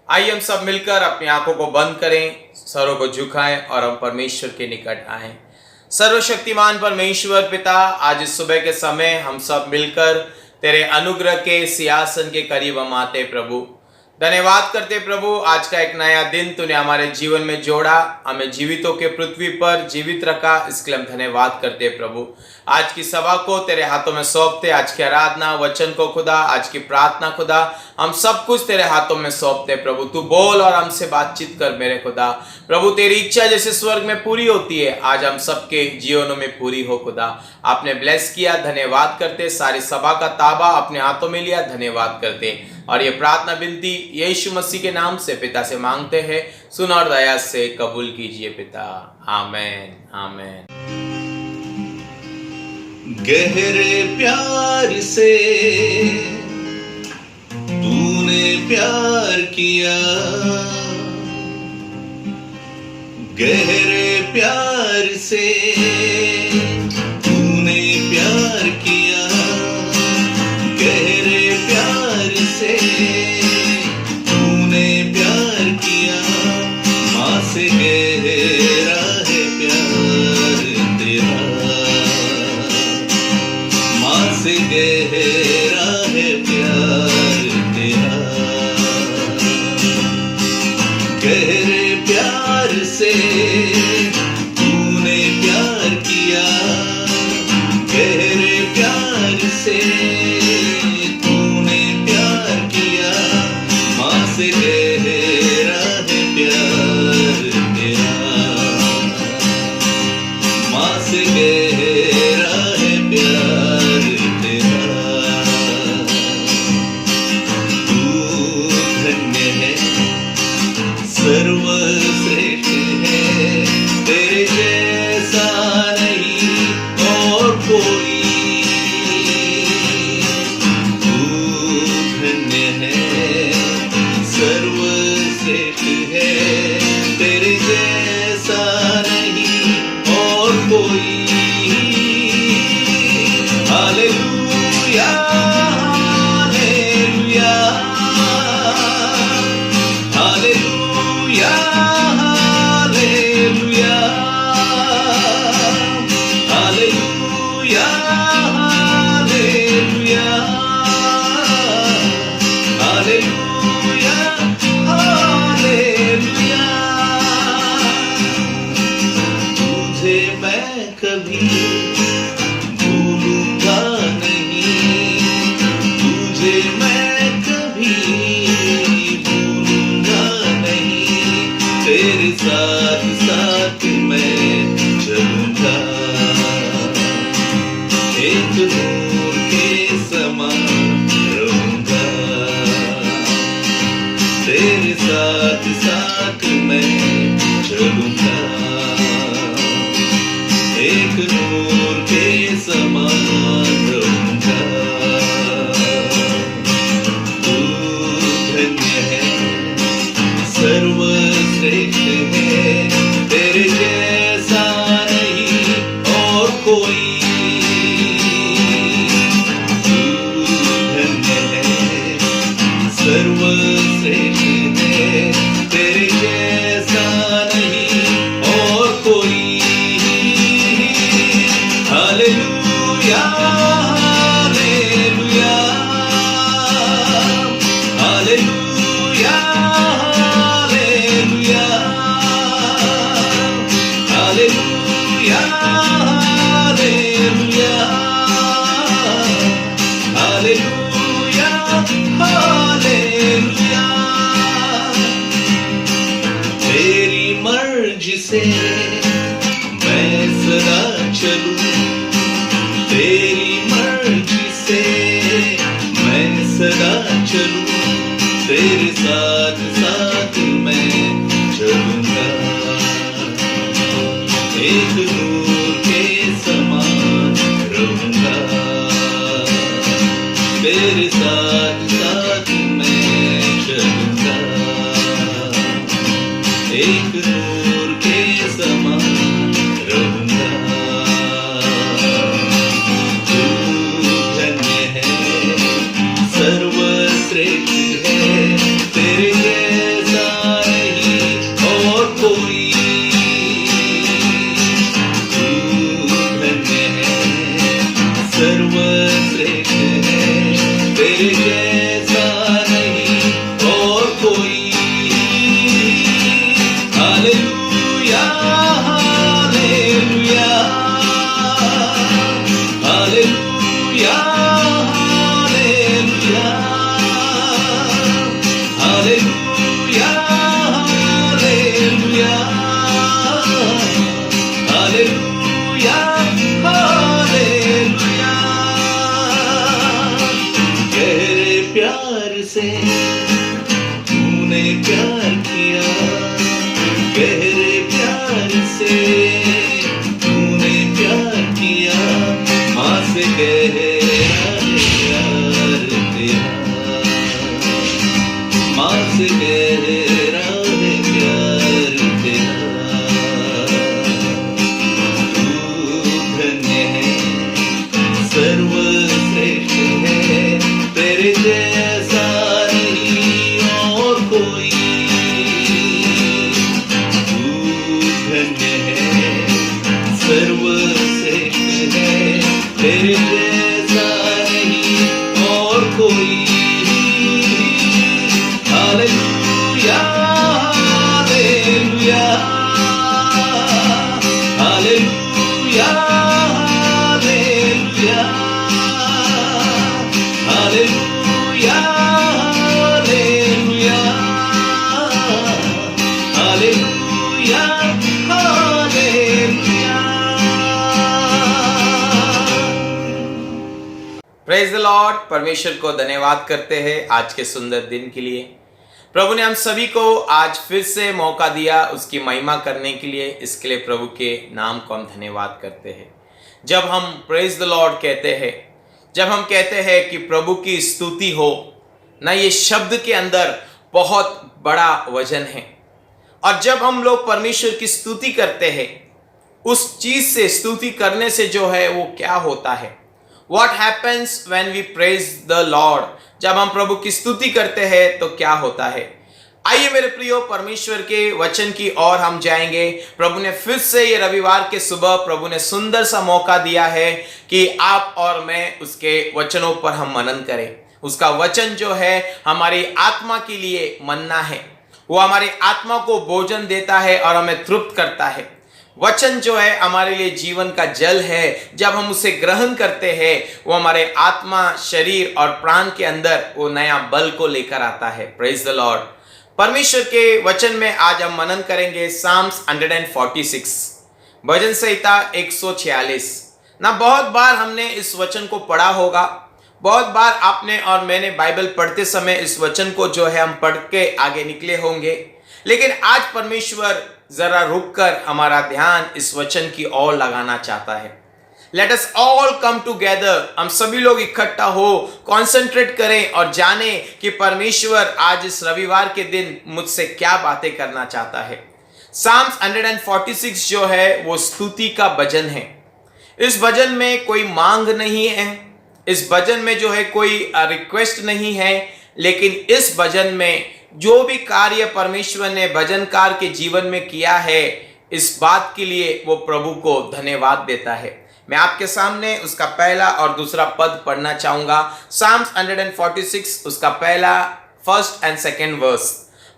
आइए हम सब मिलकर अपनी आंखों को बंद करें, सरों को झुकाएं और हम परमेश्वर के निकट आएं। सर्वशक्तिमान परमेश्वर पिता, आज इस सुबह के समय हम सब मिलकर तेरे अनुग्रह के सिंहासन के करीब हम आते प्रभु। धन्यवाद करते प्रभु, आज का एक नया दिन तूने हमारे जीवन में जोड़ा, हमें जीवितों के पृथ्वी पर जीवित रखा, इसके लिए हम धन्यवाद करते प्रभु। आज की सभा को तेरे हाथों में सौंपते, आज की आराधना वचन को खुदा, आज की प्रार्थना खुदा, हम सब कुछ तेरे हाथों में सौंपते प्रभु। तू बोल और हमसे बातचीत कर मेरे खुदा। प्रभु तेरी इच्छा जैसे स्वर्ग में पूरी होती है, आज हम सबके जीवनों में पूरी हो खुदा। आपने ब्लेस किया, धन्यवाद करते। सारी सभा का ताबा अपने हाथों में लिया, धन्यवाद करते। और ये प्रार्थना विनती यीशु मसीह के नाम से पिता से मांगते हैं, सुन और दया से कबूल कीजिए पिता। आमेन आमेन। गहरे प्यार से तूने प्यार किया, गहरे प्यार से तूने प्यार किया, गहरे प्यार से तूने प्यार किया। माँ से गहरा है प्यार तेरा, माँ से गहरा है प्यार तेरा। गहरे प्यार से तूने प्यार किया, गहरे प्यार से तूने प्यार किया। माँ से गहरा है प्यार तेरा, माँ से गहरा है प्यार तेरा। तू धन्य है, सर्वश्रेष्ठ है, तेरे जैसा नहीं और कोई। तू धन्य है, सर्वश्रेष्ठ है, तेरे जैसा नहीं और कोई। Hallelujah hallelujah hallelujah hallelujah hallelujah hallelujah hallelujah. तुझे मैं कभी भूलूंगा नहीं, तुझे मैं कभी भूलूंगा नहीं। तेरे साथ साथ मैं चलूंगा, एक नूर के समान रहूंगा। तेरे साथ साथ मैं चलूंगा, एक नूर के समान रहूंगा। तू धन्य है, सर्वश्रेष्ठ है, तेरे जैसा नहीं और कोई। तू धन्य है, सर्वश्रेष्ठ है, तेरे जैसा नहीं और कोई। Hallelujah hallelujah hallelujah hallelujah hallelujah hallelujah hallelujah. तेरी मर्जी से मैं सदा चलूं, तेरी मर्जी से मैं सदा चलूं। तेरे साथ साथ मैं चलूंगा, एक नूर के समान रहूंगा। तेरे साथ साथ मैं चलूंगा, एक नूर के समान रहूंगा। तू धन्य है, सर्वश्रेष्ठ है, तेरे तूने प्यार किया गहरे प्यार से, तूने प्यार किया माँ से गहरा है प्यार तेरा, माँ से गहरा है प्यार तेरा। तू धन्य है, सर्वश्रेष्ठ है, तेरे जैसा नहीं और कोई। तू धन्य है, सर्वश्रेष्ठ है, तेरे जैसा नहीं और कोई। Hallelujah hallelujah hallelujah hallelujah hallelujah hallelujah hallelujah hallelujah. Praise the Lord. परमेश्वर को धन्यवाद करते हैं आज के सुंदर दिन के लिए। प्रभु ने हम सभी को आज फिर से मौका दिया उसकी महिमा करने के लिए, इसके लिए प्रभु के नाम को हम धन्यवाद करते हैं। जब हम प्रेज द लॉर्ड कहते हैं, जब हम कहते हैं कि प्रभु की स्तुति हो ना, ये शब्द के अंदर बहुत बड़ा वजन है। और जब हम लोग परमेश्वर की स्तुति करते हैं, उस चीज से स्तुति करने से जो है वो क्या होता है, What happens when we praise the Lord? जब हम प्रभु की स्तुति करते हैं तो क्या होता है। आइए मेरे प्रियो, परमेश्वर के वचन की ओर हम जाएंगे। प्रभु ने फिर से ये रविवार के सुबह प्रभु ने सुंदर सा मौका दिया है कि आप और मैं उसके वचनों पर हम मनन करें। उसका वचन जो है हमारी आत्मा के लिए मन्ना है, वो हमारी आत्मा को भोजन देता है और हमें तृप्त करता है। वचन जो है हमारे लिए जीवन का जल है। जब हम उसे ग्रहण करते हैं, वो हमारे आत्मा, शरीर और प्राण के अंदर वो नया बल को लेकर आता है। Praise the Lord. परमेश्वर के वचन में आज हम मनन करेंगे साम्स 146, भजन संहिता 146 ना। बहुत बार हमने इस वचन को पढ़ा होगा, बहुत बार आपने और मैंने बाइबल पढ़ते समय इस वचन को जो है हम पढ़ के आगे निकले होंगे। लेकिन आज परमेश्वर जरा रुककर हमारा ध्यान इस वचन की ओर लगाना चाहता है। Let us all come together, हम सभी लोग इकट्ठा हो, कॉन्सेंट्रेट करें और जाने कि परमेश्वर आज इस रविवार के दिन मुझसे क्या बातें करना चाहता है। साम्स 146 जो है वो स्तुति का भजन है। इस भजन में कोई मांग नहीं है, इस भजन में जो है कोई रिक्वेस्ट नहीं है, लेकिन इस भजन में जो भी कार्य परमेश्वर ने भजनकार के जीवन में किया है, इस बात के लिए वो प्रभु को धन्यवाद देता है। मैं आपके सामने उसका पहला और दूसरा पद पढ़ना चाहूंगा। साम्स 146 उसका पहला, first and second verse.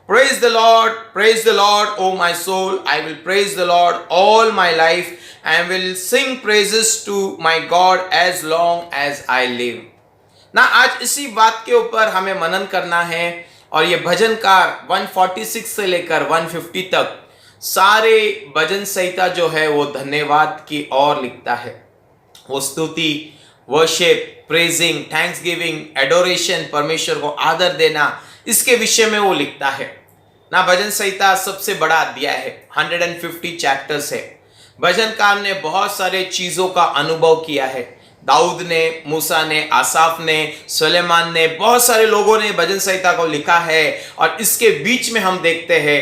Praise the Lord, O my soul. I will praise the Lord all my life and will sing praises to my God as long as I live. ना आज इसी बात के ऊपर हमें मनन करना है। और ये भजनकार 146 से लेकर 150 तक सारे भजन संहिता जो है वो धन्यवाद की ओर लिखता है। वो स्तुति, वर्शिप, प्रेजिंग, थैंक्सगिविंग, एडोरेशन, परमेश्वर को आदर देना, इसके विषय में वो लिखता है ना। भजन संहिता सबसे बड़ा अध्याय है, 150 चैप्टर्स है। भजनकार ने बहुत सारे चीजों का अनुभव किया है। दाऊद ने, मूसा ने, आसाफ ने, सुलेमान ने, बहुत सारे लोगों ने भजन संहिता को लिखा है। और इसके बीच में हम देखते हैं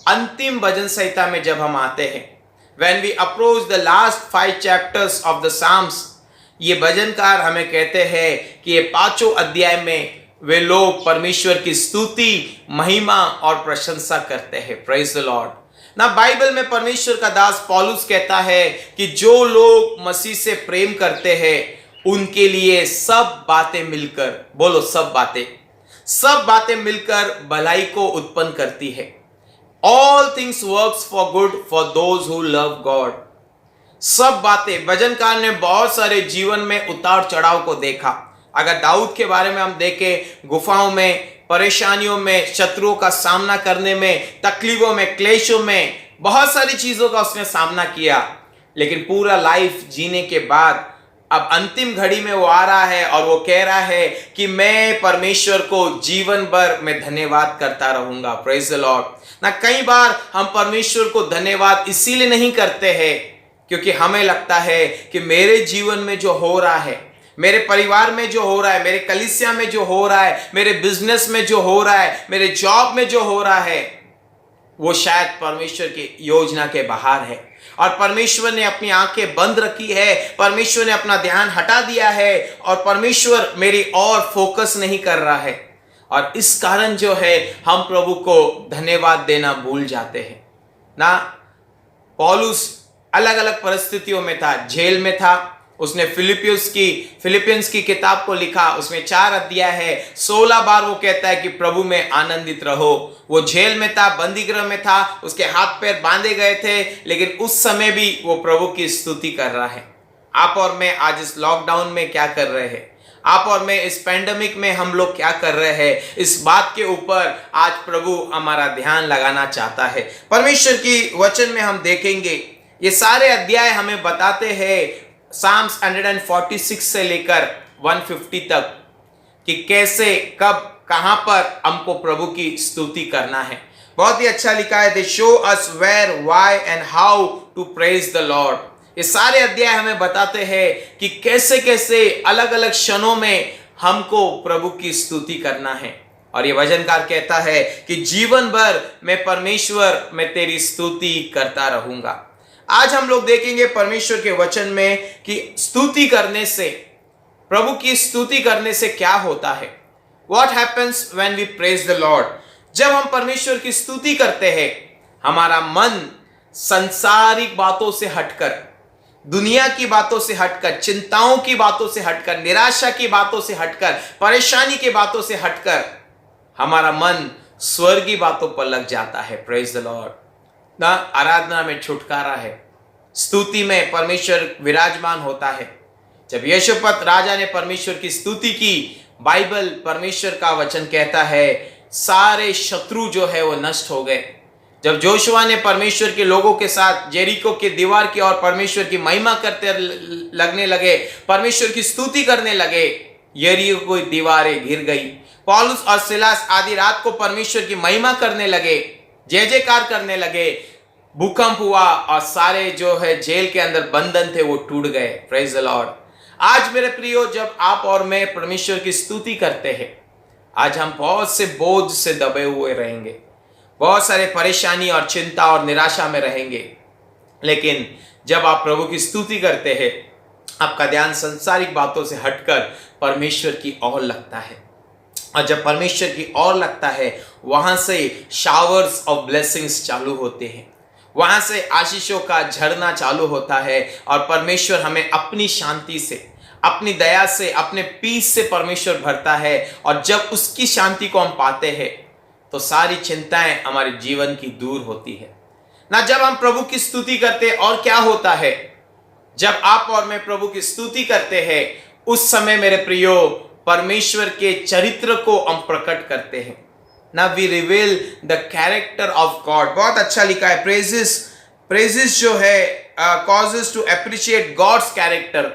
अंतिम भजन संहिता में जब हम आते हैं, when we approach the last 5 chapters of the Psalms, ये भजनकार हमें कहते हैं कि ये 5 अध्याय में वे लोग परमेश्वर की स्तुति, महिमा और प्रशंसा करते हैं। Praise the Lord. ना बाइबल में परमेश्वर का दास पौलुस कहता है कि जो लोग मसीह से प्रेम करते हैं उनके लिए सब बातें मिलकर, बोलो सब बातें मिलकर भलाई को उत्पन्न करती है। All things works for good for those who love God. सब बातें, भजनकार ने बहुत सारे जीवन में उतार चढ़ाव को देखा। अगर दाऊद के बारे में हम देखें, गुफाओं में, परेशानियों में, शत्रुओं का सामना करने में, तकलीफों में, क्लेशों में, बहुत सारी चीजों का उसने सामना किया। लेकिन पूरा लाइफ जीने के बाद अब अंतिम घड़ी में वो आ रहा है और वो कह रहा है कि मैं परमेश्वर को जीवन भर में धन्यवाद करता रहूंगा। Praise the Lord. ना कई बार हम परमेश्वर को धन्यवाद इसीलिए नहीं करते हैं क्योंकि हमें लगता है कि मेरे जीवन में जो हो रहा है, मेरे परिवार में जो हो रहा है, मेरे कलीसिया में जो हो रहा है, मेरे बिजनेस में जो हो रहा है, मेरे जॉब में जो हो रहा है, वो शायद परमेश्वर की योजना के बाहर है और परमेश्वर ने अपनी आंखें बंद रखी है, परमेश्वर ने अपना ध्यान हटा दिया है और परमेश्वर मेरी और फोकस नहीं कर रहा है। और इस कारण जो है हम प्रभु को धन्यवाद देना भूल जाते हैं ना। पौलुस अलग अलग परिस्थितियों में था, जेल में था, उसने फिलिपियंस की किताब को लिखा, उसमें 4 अध्याय है, 16 बार वो कहता है कि प्रभु में आनंदित रहो। वो जेल में था, बंदी गृह में था, उसके हाथ पैर बांधे गए थे, लेकिन उस समय भी वो प्रभु की स्तुति कर रहा है। आप और मैं आज इस लॉकडाउन में क्या कर रहे हैं? आप और मैं इस पैंडेमिक में हम लोग क्या कर रहे हैं? इस बात के ऊपर आज प्रभु हमारा ध्यान लगाना चाहता है। परमेश्वर की वचन में हम देखेंगे, ये सारे अध्याय हमें बताते हैं साम्स 146 से लेकर 150 तक कि कैसे, कब, कहां पर हमको प्रभु की स्तुति करना है। बहुत ही अच्छा लिखा है, they show us where, why and how to praise the Lord. ये सारे अध्याय हमें बताते हैं कि कैसे कैसे अलग अलग क्षणों में हमको प्रभु की स्तुति करना है। और ये वचनकार कहता है कि जीवन भर मैं परमेश्वर में तेरी स्तुति करता रहूंगा। आज हम लोग देखेंगे परमेश्वर के वचन में कि स्तुति करने से, प्रभु की स्तुति करने से क्या होता है। What happens when we praise the Lord? जब हम परमेश्वर की स्तुति करते हैं, हमारा मन संसारिक बातों से हटकर, दुनिया की बातों से हटकर, चिंताओं की बातों से हटकर, निराशा की बातों से हटकर, परेशानी की बातों से हटकर हमारा मन स्वर्गीय बातों पर लग जाता है। Praise the Lord. ना आराधना में छुटकारा है, स्तुति में परमेश्वर विराजमान होता है। जब यहोशप्पत राजा ने परमेश्वर की स्तुति की, बाइबल परमेश्वर का वचन कहता है सारे शत्रु जो है वो नष्ट हो गए। जब जोशुआ ने परमेश्वर के लोगों के साथ जेरिको के दीवार की और परमेश्वर की महिमा करते लगने लगे, परमेश्वर की स्तुति करने लगे, यरीको की दीवारें गिर गई। पौलुस और सिलास आधी रात को परमेश्वर की महिमा करने लगे, जय जयकार करने लगे, भूकंप हुआ और सारे जो है जेल के अंदर बंधन थे वो टूट गए। Praise the Lord. आज मेरे प्रियो, जब आप और मैं परमेश्वर की स्तुति करते हैं, आज हम बहुत से बोझ से दबे हुए रहेंगे, बहुत सारे परेशानी और चिंता और निराशा में रहेंगे, लेकिन जब आप प्रभु की स्तुति करते हैं, आपका ध्यान संसारिक बातों से हटकर परमेश्वर की ओर लगता है। और जब परमेश्वर की ओर लगता है, वहां से शावर्स ऑफ ब्लेसिंग्स चालू होते हैं, वहां से आशीषों का झरना चालू होता है और परमेश्वर हमें अपनी शांति से, अपनी दया से, अपने पीस से परमेश्वर भरता है। और जब उसकी शांति को हम पाते हैं तो सारी चिंताएं हमारे जीवन की दूर होती है ना। जब हम प्रभु की स्तुति करते हैं, और क्या होता है जब आप और मैं प्रभु की स्तुति करते हैं, उस समय मेरे प्रियो परमेश्वर के चरित्र को हम प्रकट करते हैं ना। We reveal the character of God. बहुत अच्छा लिखा है, प्रेजेस जो है causes to appreciate God's character.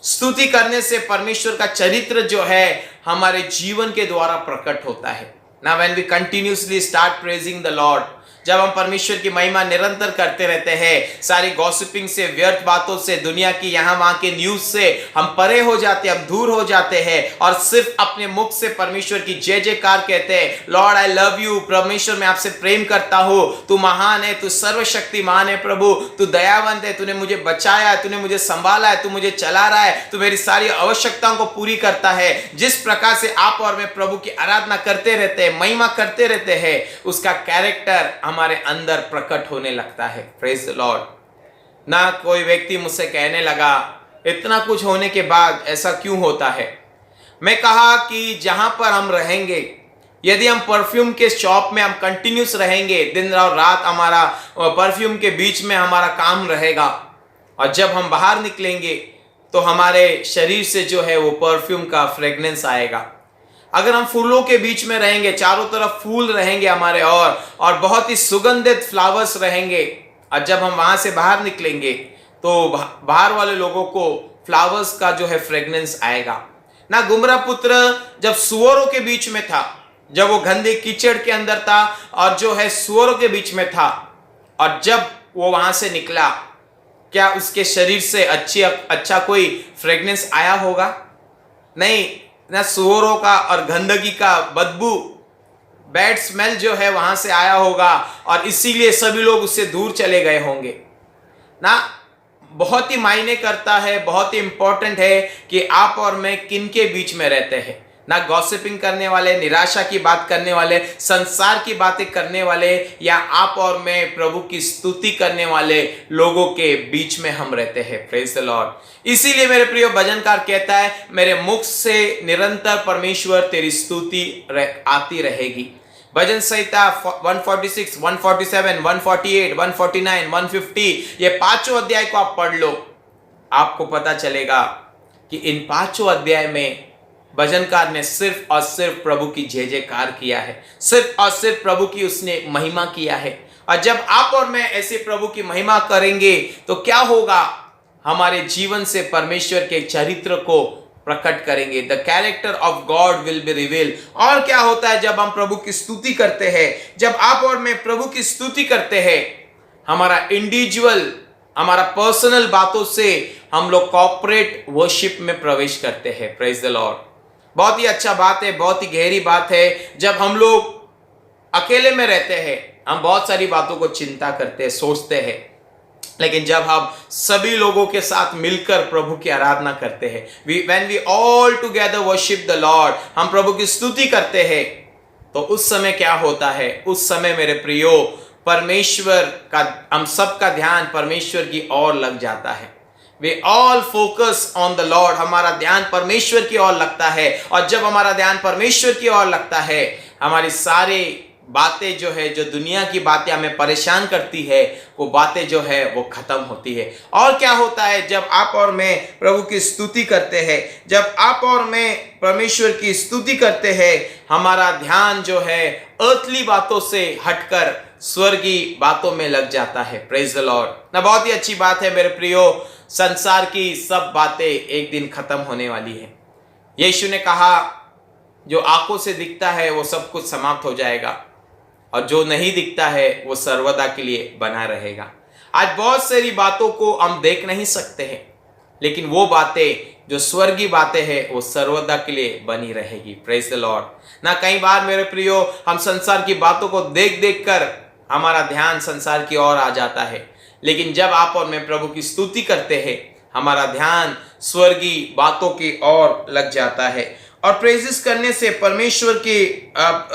स्तुति करने से परमेश्वर का चरित्र जो है हमारे जीवन के द्वारा प्रकट होता है ना। When we continuously start praising the Lord, जब हम परमेश्वर की महिमा निरंतर करते रहते हैं, सारी गॉसिपिंग से, व्यर्थ बातों से, दुनिया की यहाँ वहां के न्यूज से हम परे हो जाते हैं, हम दूर हो जाते हैं और सिर्फ अपने मुख से परमेश्वर की जय जयकार कहते हैं, लॉर्ड आई लव यू, परमेश्वर मैं आपसे प्रेम करता हूँ, तू महान है, तू सर्वशक्तिमान है प्रभु, तू दयावंत है, तूने मुझे बचाया है, तूने मुझे संभाला है, तू मुझे चला रहा है, तू मेरी सारी आवश्यकताओं को पूरी करता है। जिस प्रकार से आप और मैं प्रभु की आराधना करते रहते हैं, महिमा करते रहते हैं, उसका कैरेक्टर हमारे अंदर प्रकट होने लगता है। Praise the Lord. ना कोई व्यक्ति मुझसे कहने लगा, इतना कुछ होने के बाद ऐसा क्यों होता है? मैं कहा कि जहां पर हम रहेंगे, यदि हम परफ्यूम के शॉप में हम कंटिन्यूस रहेंगे, दिन और रात हमारा परफ्यूम के बीच में हमारा काम रहेगा, और जब हम बाहर निकलेंगे तो हमारे शरीर से जो है वो परफ्यूम का फ्रेग्रेंस आएगा। अगर हम फूलों के बीच में रहेंगे, चारों तरफ फूल रहेंगे हमारे और बहुत ही सुगंधित फ्लावर्स रहेंगे, और जब हम वहां से बाहर निकलेंगे तो बाहर वाले लोगों को फ्लावर्स का जो है फ्रेग्रेंस आएगा ना। गुमरा पुत्र जब सुअरों के बीच में था, जब वो गंदे कीचड़ के अंदर था और जो है सुअरों के बीच में था, और जब वो वहां से निकला, क्या उसके शरीर से अच्छा कोई फ्रेग्रेंस आया होगा? नहीं ना। सुअरों का और गंदगी का बदबू, बैड स्मेल जो है वहां से आया होगा, और इसीलिए सभी लोग उससे दूर चले गए होंगे ना। बहुत ही मायने करता है, बहुत ही इंपॉर्टेंट है कि आप और मैं किन के बीच में रहते हैं ना। गॉसिपिंग करने वाले, निराशा की बात करने वाले, संसार की बातें करने वाले, या आप और मैं प्रभु की स्तुति करने वाले लोगों के बीच में हम रहते हैं। Praise the Lord. इसीलिए मेरे प्रिय भजनकार कहता है, मेरे मुख से निरंतर परमेश्वर तेरी स्तुति आती रहेगी। भजन संहिता 146, 147, 148, 149, 150, ये पांचों अध्याय को आप पढ़ लो, आपको पता चलेगा कि इन पांचों अध्याय में भजनकार ने सिर्फ और सिर्फ प्रभु की जय जयकार किया है, सिर्फ और सिर्फ प्रभु की उसने महिमा किया है। और जब आप और मैं ऐसे प्रभु की महिमा करेंगे तो क्या होगा? हमारे जीवन से परमेश्वर के चरित्र को प्रकट करेंगे। The character of God will be reveal. और क्या होता है जब हम प्रभु की स्तुति करते हैं, जब आप और मैं प्रभु की स्तुति करते हैं, हमारा इंडिविजुअल, हमारा पर्सनल बातों से हम लोग कॉर्पोरेट वर्शिप में प्रवेश करते हैं। Praise the Lord. बहुत ही अच्छा बात है, बहुत ही गहरी बात है। जब हम लोग अकेले में रहते हैं, हम बहुत सारी बातों को चिंता करते हैं, सोचते हैं, लेकिन जब हम सभी लोगों के साथ मिलकर प्रभु की आराधना करते हैं, when we all together worship the Lord, हम प्रभु की स्तुति करते हैं, तो उस समय क्या होता है? उस समय मेरे प्रियो, परमेश्वर का, हम सबका ध्यान परमेश्वर की ओर लग जाता है। We all focus on the Lord। हमारा ध्यान परमेश्वर की ओर लगता है, और जब हमारा ध्यान परमेश्वर की ओर लगता है, हमारी सारी बातें जो है, जो दुनिया की बातें हमें परेशान करती है, वो बातें जो है वो खत्म होती है। और क्या होता है जब आप और मैं प्रभु की स्तुति करते हैं, जब आप और मैं परमेश्वर की स्तुति करते हैं, हमारा ध्यान जो है अर्थली बातों से हटकर स्वर्गीय बातों में लग जाता है। प्रेज द लॉर्ड ना। बहुत ही अच्छी बात है मेरे प्रियो, संसार की सब बातें एक दिन खत्म होने वाली है। यीशु ने कहा, जो आंखों से दिखता है वो सब कुछ समाप्त हो जाएगा, और जो नहीं दिखता है वो सर्वदा के लिए बना रहेगा। आज बहुत सारी बातों को हम देख नहीं सकते हैं, लेकिन वो बातें जो स्वर्गीय बातें हैं वो सर्वदा के लिए बनी रहेगी। प्रेज द लॉर्ड ना। कई बार मेरे प्रियो, हम संसार की बातों को देख देख कर हमारा ध्यान संसार की ओर आ जाता है, लेकिन जब आप और मैं प्रभु की स्तुति करते हैं, हमारा ध्यान स्वर्गीय बातों की ओर लग जाता है। और प्रेजिस करने से, परमेश्वर की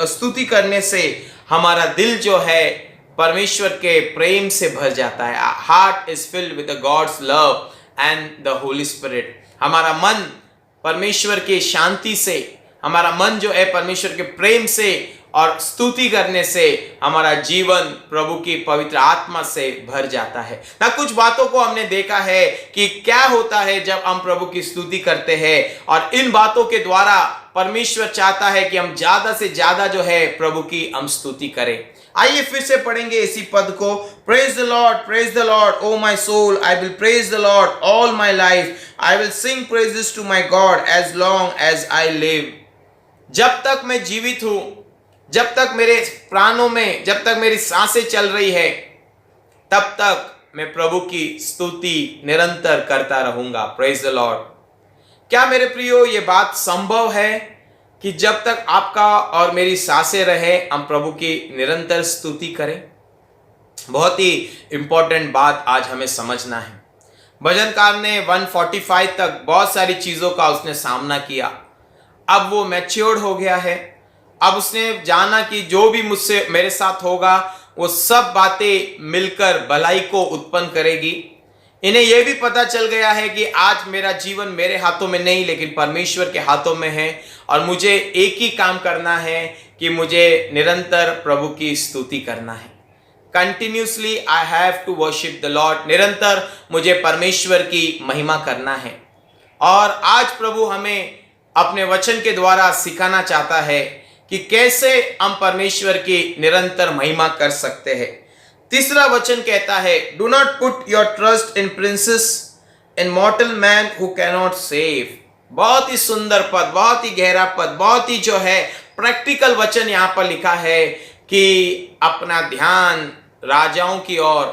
स्तुति करने से हमारा दिल जो है परमेश्वर के प्रेम से भर जाता है। Heart is filled with God's love and the Holy Spirit. हमारा मन परमेश्वर की शांति से, हमारा मन जो है परमेश्वर के प्रेम से और स्तुति करने से हमारा जीवन प्रभु की पवित्र आत्मा से भर जाता है ना। कुछ बातों को हमने देखा है कि क्या होता है जब हम प्रभु की स्तुति करते हैं, और इन बातों के द्वारा परमेश्वर चाहता है कि हम ज्यादा से ज्यादा जो है प्रभु की हम स्तुति करें। आइए फिर से पढ़ेंगे इसी पद को। Praise the Lord O my soul, I will praise the Lord all my life, I will sing praises to my God as long as I live. जब तक मैं जीवित हूं, जब तक मेरे प्राणों में, जब तक मेरी सांसें चल रही है, तब तक मैं प्रभु की स्तुति निरंतर करता रहूंगा। Praise the Lord. क्या मेरे प्रियो ये बात संभव है कि जब तक आपका और मेरी सांसें रहे हम प्रभु की निरंतर स्तुति करें? बहुत ही इंपॉर्टेंट बात आज हमें समझना है। भजनकार ने 145 तक बहुत सारी चीजों का उसने सामना किया। अब वो मैच्योर्ड हो गया है। अब उसने जाना कि जो भी मुझसे मेरे साथ होगा वो सब बातें मिलकर भलाई को उत्पन्न करेगी। इन्हें यह भी पता चल गया है कि आज मेरा जीवन मेरे हाथों में नहीं लेकिन परमेश्वर के हाथों में है, और मुझे एक ही काम करना है कि मुझे निरंतर प्रभु की स्तुति करना है। Continuously I have to worship the Lord. निरंतर मुझे परमेश्वर की महिमा करना है। और आज प्रभु हमें अपने वचन के द्वारा सिखाना चाहता है कि कैसे हम परमेश्वर की निरंतर महिमा कर सकते हैं। तीसरा वचन कहता है, do not put your trust in princess immortal man who cannot save। बहुत ही सुंदर पद, बहुत ही गहरा पद, बहुत ही जो है प्रैक्टिकल वचन यहाँ पर लिखा है कि अपना ध्यान राजाओं की ओर,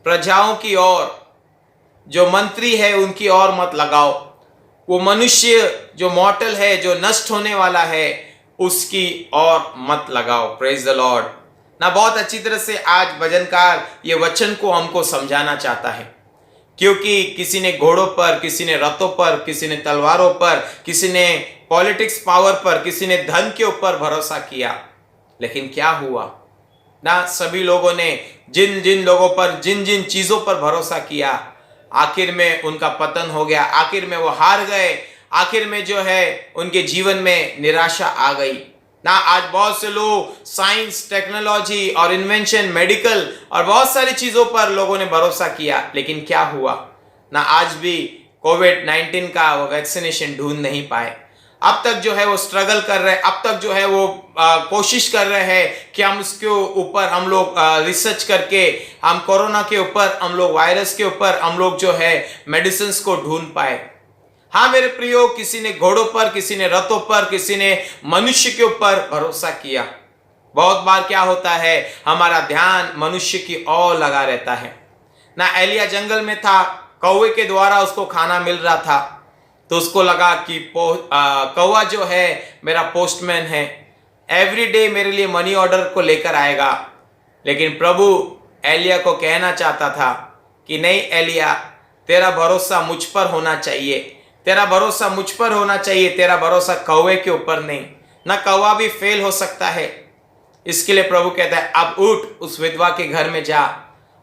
प्रजाओं की ओर, जो मंत्री है उनकी ओर मत लगाओ। वो मनुष्य जो मॉर्टल है, जो नष्ट होने वाला है, उसकी ओर मत लगाओ। Praise the Lord. ना बहुत अच्छी तरह से आज भजनकार ये वचन को हमको समझाना चाहता है, क्योंकि किसी ने घोड़ों पर, किसी ने रथों पर, किसी ने तलवारों पर, किसी ने पॉलिटिक्स पावर पर, किसी ने धन के ऊपर भरोसा किया, लेकिन क्या हुआ ना, सभी लोगों ने जिन जिन लोगों पर, जिन जिन चीजों पर भरोसा किया, आखिर में उनका पतन हो गया, आखिर में वो हार गए, आखिर में जो है उनके जीवन में निराशा आ गई ना। आज बहुत से लोग साइंस, टेक्नोलॉजी और इन्वेंशन, मेडिकल और बहुत सारी चीजों पर लोगों ने भरोसा किया, लेकिन क्या हुआ ना, आज भी कोविड-19 का वो वैक्सीनेशन ढूंढ नहीं पाए। अब तक जो है वो स्ट्रगल कर रहे हैं, अब तक जो है वो कोशिश कर रहे हैं कि हम उसके ऊपर हम लोग रिसर्च करके, हम कोरोना के ऊपर, हम लोग वायरस के ऊपर हम लोग जो है मेडिसिन को ढूंढ पाए। हाँ मेरे प्रियो, किसी ने घोड़ों पर, किसी ने रथों पर, किसी ने मनुष्य के ऊपर भरोसा किया। बहुत बार क्या होता है, हमारा ध्यान मनुष्य की ओर लगा रहता है ना। एलिया जंगल में था, कौवे के द्वारा उसको खाना मिल रहा था, तो उसको लगा कि कौवा जो है मेरा पोस्टमैन है, एवरी डे मेरे लिए मनी ऑर्डर को लेकर आएगा। लेकिन प्रभु एलिया को कहना चाहता था कि नहीं एलिया, तेरा भरोसा मुझ पर होना चाहिए, तेरा भरोसा मुझ पर होना चाहिए, तेरा भरोसा कौवे के ऊपर नहीं। ना कौवा भी फेल हो सकता है। इसके लिए प्रभु कहता है अब उठ, उस विधवा के घर में जा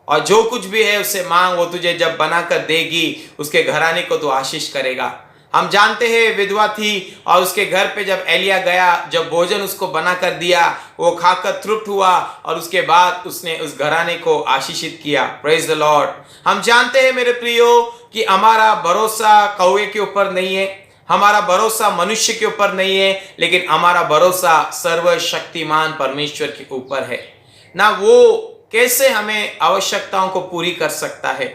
और जो कुछ भी है उससे मांग, वो तुझे जब बनाकर देगी, उसके घराने को तो आशीष करेगा। हम जानते हैं विधवा थी और उसके घर पे जब एलिया गया, जब भोजन उसको बनाकर दिया, वो खाकर तृप्त हुआ और उसके बाद उसने उस घराने को आशीषित किया। Praise the Lord. हम जानते हैं मेरे प्रियो कि हमारा भरोसा कौवे के ऊपर नहीं है, हमारा भरोसा मनुष्य के ऊपर नहीं है, लेकिन हमारा भरोसा सर्वशक्तिमान परमेश्वर के ऊपर है ना। वो कैसे हमें आवश्यकताओं को पूरी कर सकता है,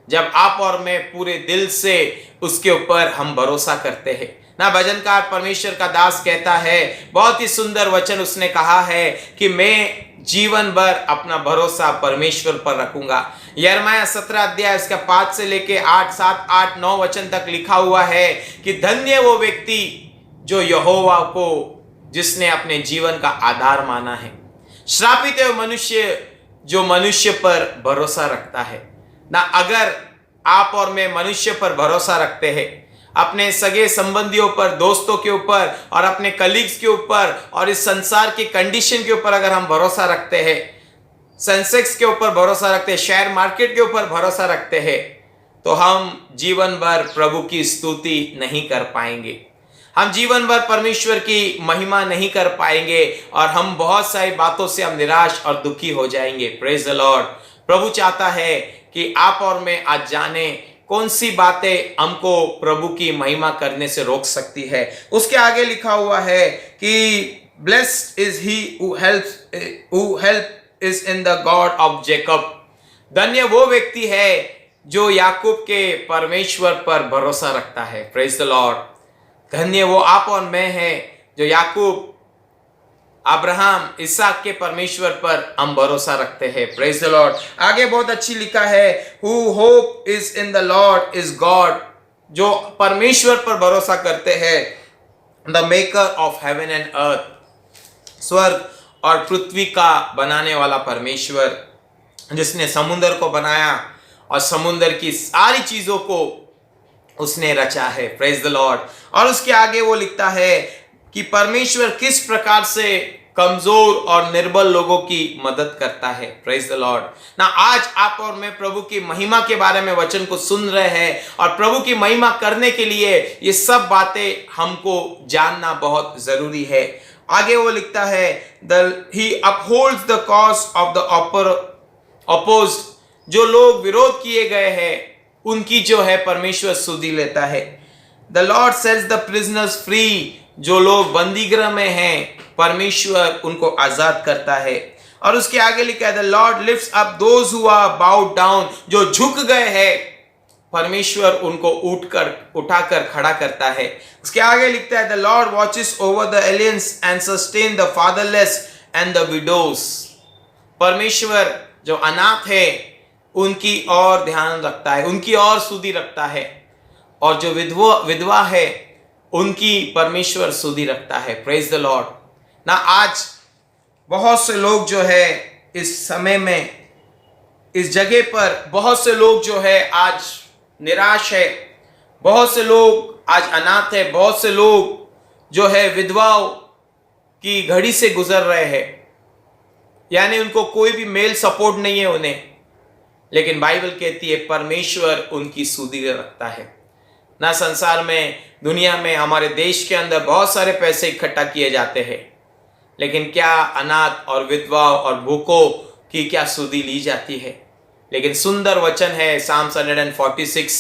जब आप और मैं पूरे दिल से उसके ऊपर हम भरोसा करते हैं ना। भजनकार परमेश्वर का दास कहता है, बहुत ही सुंदर वचन उसने कहा है कि मैं जीवन भर अपना भरोसा परमेश्वर पर रखूंगा। यिर्मयाह 17 अध्याय इसका 5 से लेके 8, 7, 8, 9 वचन तक लिखा हुआ है कि धन्य वो व्यक्ति जो यहोवा को, जिसने अपने जीवन का आधार माना है। श्रापित है वो मनुष्य जो मनुष्य पर भरोसा रखता है ना। अगर आप और मैं मनुष्य पर भरोसा रखते हैं, अपने सगे संबंधियों पर, दोस्तों के ऊपर और अपने कलीग्स के ऊपर और इस संसार की कंडीशन के ऊपर अगर हम भरोसा रखते हैं, सेंसेक्स के ऊपर भरोसा रखते हैं, शेयर मार्केट के ऊपर भरोसा रखते हैं, तो हम जीवन भर प्रभु की स्तुति नहीं कर पाएंगे, हम जीवन भर परमेश्वर की महिमा नहीं कर पाएंगे और हम बहुत सारी बातों से हम निराश और दुखी हो जाएंगे। Praise the Lord. प्रभु चाहता है कि आप और मैं आज जाने कौन सी बातें हमको प्रभु की महिमा करने से रोक सकती है। उसके आगे लिखा हुआ है कि blessed is he who help is in the God of Jacob. धन्य वो व्यक्ति है जो याकूब के परमेश्वर पर भरोसा रखता है। Praise the Lord. धन्य वो आप और मैं हैं जो याकूब, अब्राहम, इसहाक के परमेश्वर पर हम भरोसा रखते हैं। Praise the Lord. आगे बहुत अच्छी लिखा है, who hope is in the Lord is God. जो परमेश्वर पर भरोसा करते हैं, the maker of heaven and earth, स्वर्ग और पृथ्वी का बनाने वाला परमेश्वर, जिसने समुद्र को बनाया और समुद्र की सारी चीजों को उसने रचा है। Praise the Lord. और उसके आगे वो लिखता है कि परमेश्वर किस प्रकार से कमजोर और निर्बल लोगों की मदद करता है। प्रेज द लॉर्ड ना। आज आप और मैं प्रभु की महिमा के बारे में वचन को सुन रहे हैं और प्रभु की महिमा करने के लिए ये सब बातें हमको जानना बहुत जरूरी है। आगे वो लिखता है, he upholds the cause of the opposed। जो लोग विरोध किए गए हैं उनकी जो है परमेश्वर सुधि लेता है। The Lord sets the prisoners free। जो लोग बंदीगृह में हैं परमेश्वर उनको आजाद करता है। और उसके आगे लिखा है, The Lord lifts up those who are bowed down। जो झुक गए हैं परमेश्वर उनको उठाकर खड़ा करता है। उसके आगे लिखता है, the Lord watches over the aliens and sustain the fatherless and the widows. परमेश्वर जो अनाथ है उनकी और ध्यान रखता है, उनकी और सुधि रखता है, और जो विधवा है उनकी परमेश्वर सुधि रखता है। Praise the Lord. ना आज बहुत से लोग जो है इस समय में, इस जगह पर बहुत से लोग जो है आज निराश है, बहुत से लोग आज अनाथ है, बहुत से लोग जो है विधवाओं की घड़ी से गुजर रहे हैं, यानी उनको कोई भी मेल सपोर्ट नहीं है उन्हें। लेकिन बाइबल कहती है परमेश्वर उनकी सुधि रखता है। ना संसार में, दुनिया में, हमारे देश के अंदर बहुत सारे पैसे इकट्ठा किए जाते हैं, लेकिन क्या अनाथ और विधवाओं और भूखों की क्या सुधि ली जाती है? लेकिन सुंदर वचन है Psalm 146,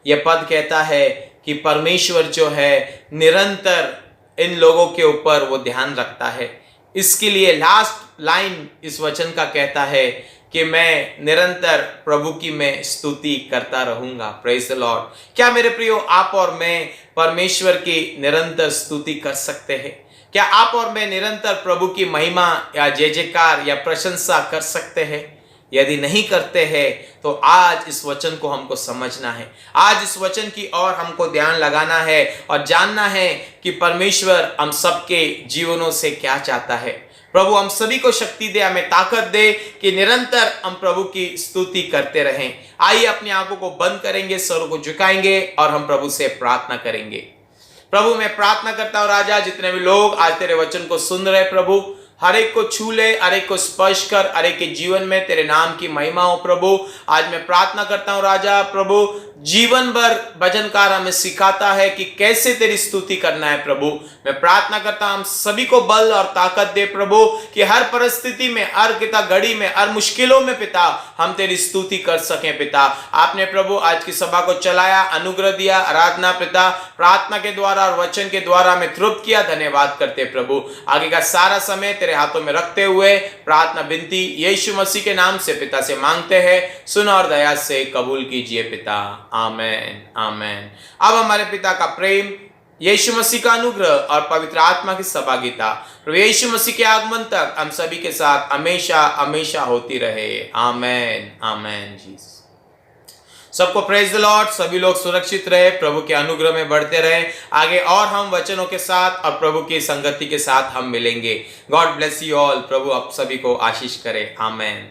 यह पद कहता है कि परमेश्वर जो है निरंतर इन लोगों के ऊपर वो ध्यान रखता है। इसके लिए लास्ट लाइन इस वचन का कहता है कि मैं निरंतर प्रभु की मैं स्तुति करता रहूंगा। Praise the Lord. क्या मेरे प्रियो, आप और मैं परमेश्वर की निरंतर स्तुति कर सकते हैं? क्या आप और मैं निरंतर प्रभु की महिमा या जय जयकार या प्रशंसा कर सकते हैं? यदि नहीं करते हैं तो आज इस वचन को हमको समझना है, आज इस वचन की ओर हमको ध्यान लगाना है और जानना है कि परमेश्वर हम सबके जीवनों से क्या चाहता है। प्रभु हम सभी को शक्ति दे, हमें ताकत दे कि निरंतर हम प्रभु की स्तुति करते रहें। आइए अपनी आंखों को बंद करेंगे, सरों को झुकाएंगे और हम प्रभु से प्रार्थना करेंगे। प्रभु मैं प्रार्थना करता हूँ राजा, जितने भी लोग आज तेरे वचन को सुन रहे प्रभु, हर एक को छू ले, हर एक को स्पर्श कर, हर एक के जीवन में तेरे नाम की महिमा हो प्रभु। आज मैं प्रार्थना करता हूँ राजा, प्रभु जीवन भर भजनकार हमें सिखाता है कि कैसे तेरी स्तुति करना है प्रभु। मैं प्रार्थना करता हूँ हम सभी को बल और ताकत दे प्रभु, कि हर परिस्थिति में, हर पिता घड़ी में, हर मुश्किलों में पिता हम तेरी स्तुति कर सकें पिता। आपने प्रभु आज की सभा को चलाया, अनुग्रह दिया, आराधना पिता प्रार्थना के द्वारा और वचन के द्वारा हमें तृप्त किया। धन्यवाद करते प्रभु। आगे का सारा समय तेरे हाथों में रखते हुए प्रार्थना विनती यीशु मसीह के नाम से पिता से मांगते हैं, सुन और दया से कबूल कीजिए पिता। आमेन आमेन। अब हमारे पिता का प्रेम, यीशु मसीह का अनुग्रह और पवित्र आत्मा की सहभागिता प्रभु यीशु मसीह के आगमन तक हम सभी के साथ हमेशा हमेशा होती रहे। आमेन आमेन। जी सबको प्रेज द लॉर्ड। सभी लोग सुरक्षित रहे, प्रभु के अनुग्रह में बढ़ते रहे। आगे और हम वचनों के साथ और प्रभु की संगति के साथ हम मिलेंगे। God bless you all. प्रभु आप सभी को आशीष करे। आमेन।